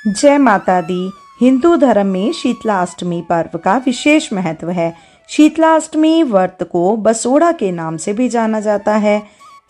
जय माता दी। हिंदू धर्म में शीतला अष्टमी पर्व का विशेष महत्व है। शीतला अष्टमी व्रत को बसोड़ा के नाम से भी जाना जाता है।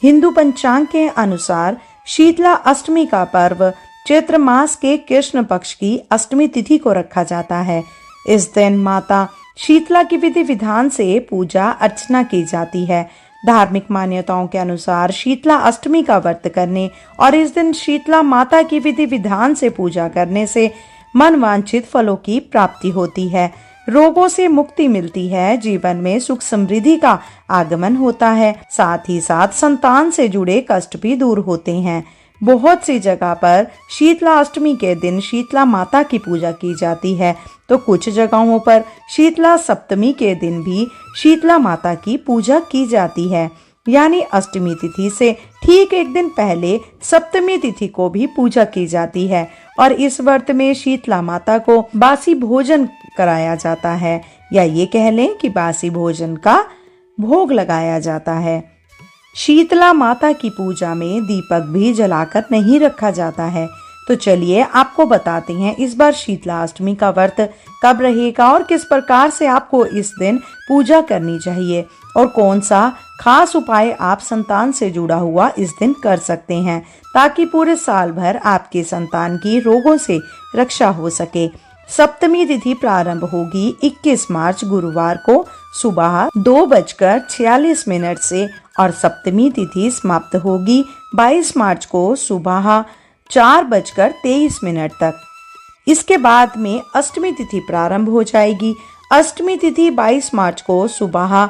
हिंदू पंचांग के अनुसार शीतला अष्टमी का पर्व चैत्र मास के कृष्ण पक्ष की अष्टमी तिथि को रखा जाता है। इस दिन माता शीतला की विधि विधान से पूजा अर्चना की जाती है। धार्मिक मान्यताओं के अनुसार शीतला अष्टमी का व्रत करने और इस दिन शीतला माता की विधि विधान से पूजा करने से मनवांछित फलों की प्राप्ति होती है, रोगों से मुक्ति मिलती है, जीवन में सुख समृद्धि का आगमन होता है, साथ ही साथ संतान से जुड़े कष्ट भी दूर होते हैं। बहुत सी जगह पर शीतला अष्टमी के दिन शीतला माता की पूजा की जाती है, तो कुछ जगहों पर शीतला सप्तमी के दिन भी शीतला माता की पूजा की जाती है। यानी अष्टमी तिथि से ठीक एक दिन पहले सप्तमी तिथि को भी पूजा की जाती है और इस व्रत में शीतला माता को बासी भोजन कराया जाता है, या ये कह लें कि बासी भोजन का भोग लगाया जाता है। शीतला माता की पूजा में दीपक भी जलाकर नहीं रखा जाता है। तो चलिए आपको बताते हैं इस बार शीतला अष्टमी का व्रत कब रहेगा और किस प्रकार से आपको इस दिन पूजा करनी चाहिए और कौन सा खास उपाय आप संतान से जुड़ा हुआ इस दिन कर सकते हैं, ताकि पूरे साल भर आपके संतान की रोगों से रक्षा हो सके। सप्तमी तिथि प्रारंभ होगी 21 मार्च गुरुवार को सुबह 2:46 से और सप्तमी तिथि समाप्त होगी 22 मार्च को सुबह 4:23 तक। इसके बाद में अष्टमी तिथि प्रारंभ हो जाएगी। अष्टमी तिथि 22 मार्च को सुबह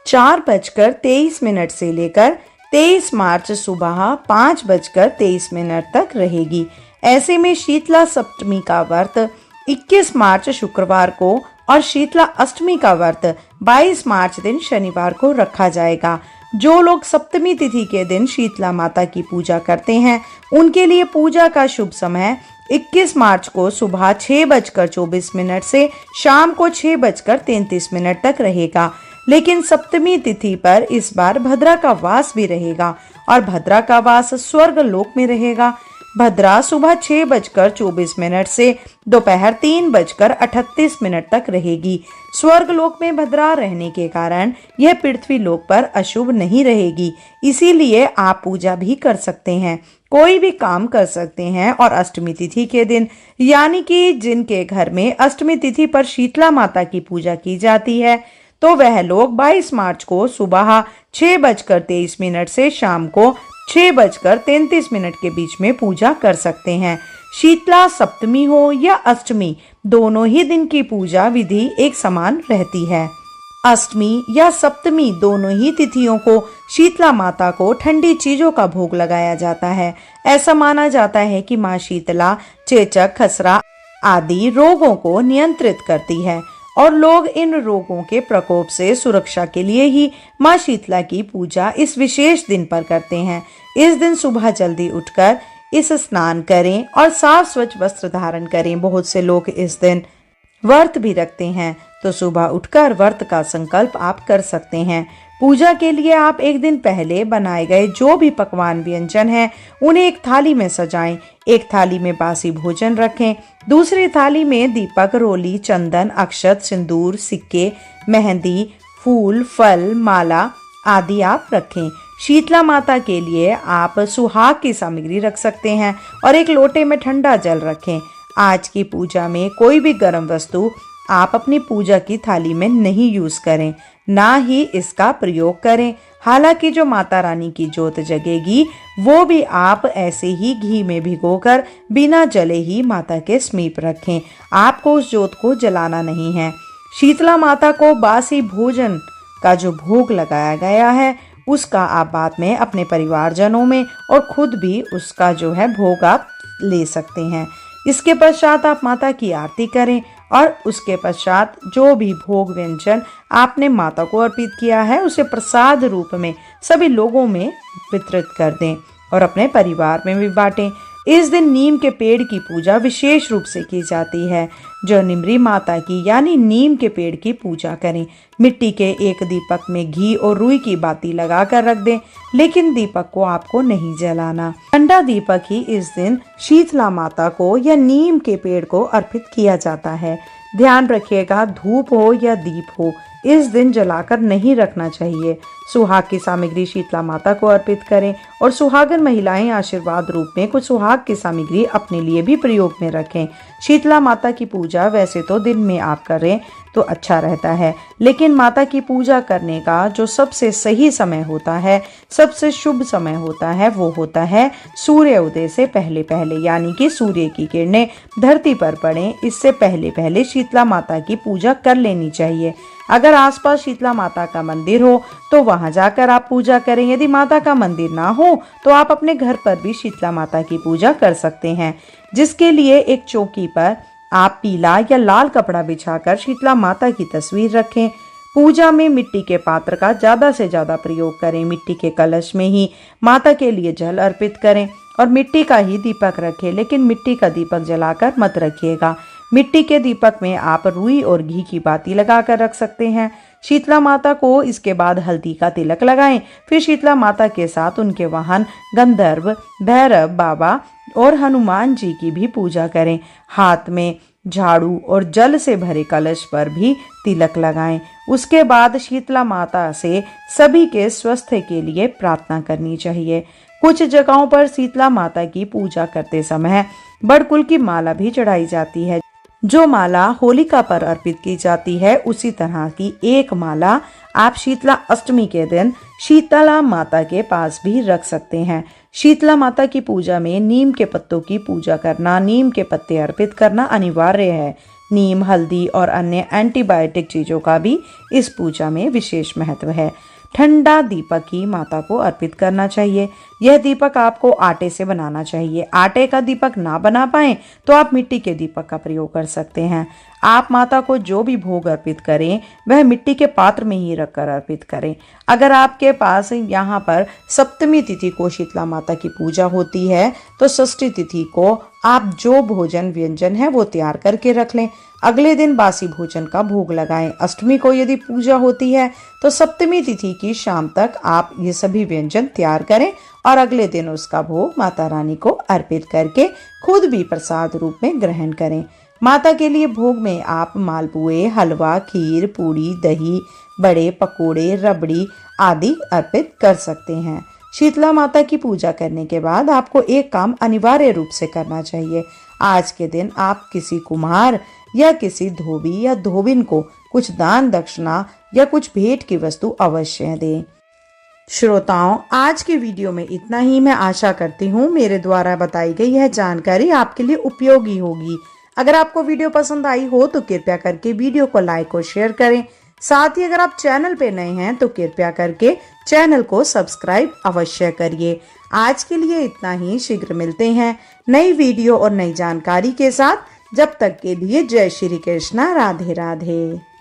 4:23 से लेकर 23 मार्च सुबह 5:23 तक रहेगी। ऐसे में शीतला सप्तमी का व्रत 21 मार्च शुक्रवार को और शीतला अष्टमी का व्रत 22 मार्च दिन शनिवार को रखा जाएगा। जो लोग सप्तमी तिथि के दिन शीतला माता की पूजा करते हैं उनके लिए पूजा का शुभ समय 21 मार्च को सुबह 6:24 से शाम को 6:33 तक रहेगा। लेकिन सप्तमी तिथि पर इस बार भद्रा का वास भी रहेगा और भद्रा का वास स्वर्ग लोक में रहेगा। भद्रा सुबह 6:24 से दोपहर 3:38 तक रहेगी। स्वर्ग लोक में भद्रा रहने के कारण यह पृथ्वी लोक पर अशुभ नहीं रहेगी, इसीलिए आप पूजा भी कर सकते हैं, कोई भी काम कर सकते हैं। और अष्टमी तिथि के दिन यानी कि जिनके घर में अष्टमी तिथि पर शीतला माता की पूजा की जाती है, तो वह लोग 22 मार्च को सुबह 6:23 से शाम को 6:33 के बीच में पूजा कर सकते हैं। शीतला सप्तमी हो या अष्टमी, दोनों ही दिन की पूजा विधि एक समान रहती है। अष्टमी या सप्तमी दोनों ही तिथियों को शीतला माता को ठंडी चीजों का भोग लगाया जाता है। ऐसा माना जाता है कि माँ शीतला चेचक, खसरा आदि रोगों को नियंत्रित करती है और लोग इन रोगों के प्रकोप से सुरक्षा के लिए ही माँ शीतला की पूजा इस विशेष दिन पर करते हैं। इस दिन सुबह जल्दी उठकर इस स्नान करें और साफ स्वच्छ वस्त्र धारण करें। बहुत से लोग इस दिन व्रत भी रखते हैं, तो सुबह उठकर व्रत का संकल्प आप कर सकते हैं। पूजा के लिए आप एक दिन पहले बनाए गए जो भी पकवान व्यंजन हैं उन्हें एक थाली में सजाएं। एक थाली में बासी भोजन रखें, दूसरी थाली में दीपक, रोली, चंदन, अक्षत, सिंदूर, सिक्के, मेहंदी, फूल, फल, माला आदि आप रखें। शीतला माता के लिए आप सुहाग की सामग्री रख सकते हैं और एक लोटे में ठंडा जल रखें। आज की पूजा में कोई भी गर्म वस्तु आप अपनी पूजा की थाली में नहीं यूज करें, ना ही इसका प्रयोग करें। हालांकि जो माता रानी की जोत जगेगी वो भी आप ऐसे ही घी में भिगोकर बिना जले ही माता के समीप रखें। आपको उस जोत को जलाना नहीं है। शीतला माता को बासी भोजन का जो भोग लगाया गया है उसका आप बाद में अपने परिवारजनों में और खुद भी उसका जो है भोग आप ले सकते हैं। इसके पश्चात आप माता की आरती करें और उसके पश्चात जो भी भोग व्यंजन आपने माता को अर्पित किया है उसे प्रसाद रूप में सभी लोगों में वितरित कर दें और अपने परिवार में भी बांटें। इस दिन नीम के पेड़ की पूजा विशेष रूप से की जाती है। जो निमरी माता की यानी नीम के पेड़ की पूजा करें। मिट्टी के एक दीपक में घी और रुई की बाती लगाकर रख दें, लेकिन दीपक को आपको नहीं जलाना। ठंडा दीपक ही इस दिन शीतला माता को या नीम के पेड़ को अर्पित किया जाता है। ध्यान रखिएगा, धूप हो या दीप हो, इस दिन जलाकर नहीं रखना चाहिए। सुहाग की सामग्री शीतला माता को अर्पित करें और सुहागन महिलाएं आशीर्वाद रूप में कुछ सुहाग की सामग्री अपने लिए भी प्रयोग में रखें। शीतला माता की पूजा वैसे तो दिन में आप करें तो अच्छा रहता है, लेकिन माता की पूजा करने का जो सबसे सही समय होता है, सबसे शुभ समय होता है, वो होता है सूर्य उदय से पहले पहले, यानी कि सूर्य की किरणें धरती पर पड़ें, इससे पहले पहले शीतला माता की पूजा कर लेनी चाहिए। अगर आसपास शीतला माता का मंदिर हो तो वहां जाकर आप पूजा करें। यदि माता का मंदिर ना हो तो आप अपने घर पर भी शीतला माता की पूजा कर सकते हैं, जिसके लिए एक चौकी पर आप पीला या लाल कपड़ा बिछाकर शीतला माता की तस्वीर रखें। पूजा में मिट्टी के पात्र का ज्यादा से ज्यादा प्रयोग करें। मिट्टी के कलश में ही माता के लिए जल अर्पित करें और मिट्टी का ही दीपक रखें, लेकिन मिट्टी का दीपक जलाकर मत रखिएगा। मिट्टी के दीपक में आप रुई और घी की बाती लगाकर रख सकते हैं। शीतला माता को इसके बाद हल्दी का तिलक लगाएं। फिर शीतला माता के साथ उनके वाहन गंधर्व, भैरव बाबा और हनुमान जी की भी पूजा करें। हाथ में झाड़ू और जल से भरे कलश पर भी तिलक लगाएं। उसके बाद शीतला माता से सभी के स्वास्थ्य के लिए प्रार्थना करनी चाहिए। कुछ जगहों पर शीतला माता की पूजा करते समय बड़कुल की माला भी चढ़ाई जाती है, जो माला होलिका पर अर्पित की जाती है। उसी तरह की एक माला आप शीतला अष्टमी के दिन शीतला माता के पास भी रख सकते हैं। शीतला माता की पूजा में नीम के पत्तों की पूजा करना, नीम के पत्ते अर्पित करना अनिवार्य है। नीम, हल्दी और अन्य एंटीबायोटिक चीजों का भी इस पूजा में विशेष महत्व है। ठंडा दीपक ही माता को अर्पित करना चाहिए। यह दीपक आपको आटे से बनाना चाहिए। आटे का दीपक ना बना पाए तो आप मिट्टी के दीपक का प्रयोग कर सकते हैं। आप माता को जो भी भोग अर्पित करें वह मिट्टी के पात्र में ही रखकर अर्पित करें। अगर आपके पास यहाँ पर सप्तमी तिथि को शीतला माता की पूजा होती है तो षष्ठी तिथि को आप जो भोजन व्यंजन है वो तैयार करके रख लें। अगले दिन बासी भोजन का भोग लगाएं। अष्टमी को यदि पूजा होती है तो सप्तमी तिथि की शाम तक आप ये सभी व्यंजन तैयार करें और अगले दिन उसका भोग माता रानी को अर्पित करके खुद भी प्रसाद रूप में ग्रहण करें। माता के लिए भोग में आप मालपुए, हलवा, खीर, पूड़ी, दही, बड़े, पकोड़े, रबड़ी आदि अर्पित कर सकते हैं। शीतला माता की पूजा करने के बाद आपको एक काम अनिवार्य रूप से करना चाहिए। आज के दिन आप किसी कुम्हार या किसी धोबी या धोबिन को कुछ दान दक्षिणा या कुछ भेंट की वस्तु अवश्य दें। श्रोताओं, आज के वीडियो में इतना ही। मैं आशा करती हूँ मेरे द्वारा बताई गई यह जानकारी आपके लिए उपयोगी होगी। अगर आपको वीडियो पसंद आई हो तो कृपया करके वीडियो को लाइक और शेयर करें। साथ ही अगर आप चैनल पे नए हैं तो कृपया करके चैनल को सब्सक्राइब अवश्य करिए। आज के लिए इतना ही। शीघ्र मिलते हैं नई वीडियो और नई जानकारी के साथ। जब तक के लिए जय श्री कृष्णा, राधे राधे।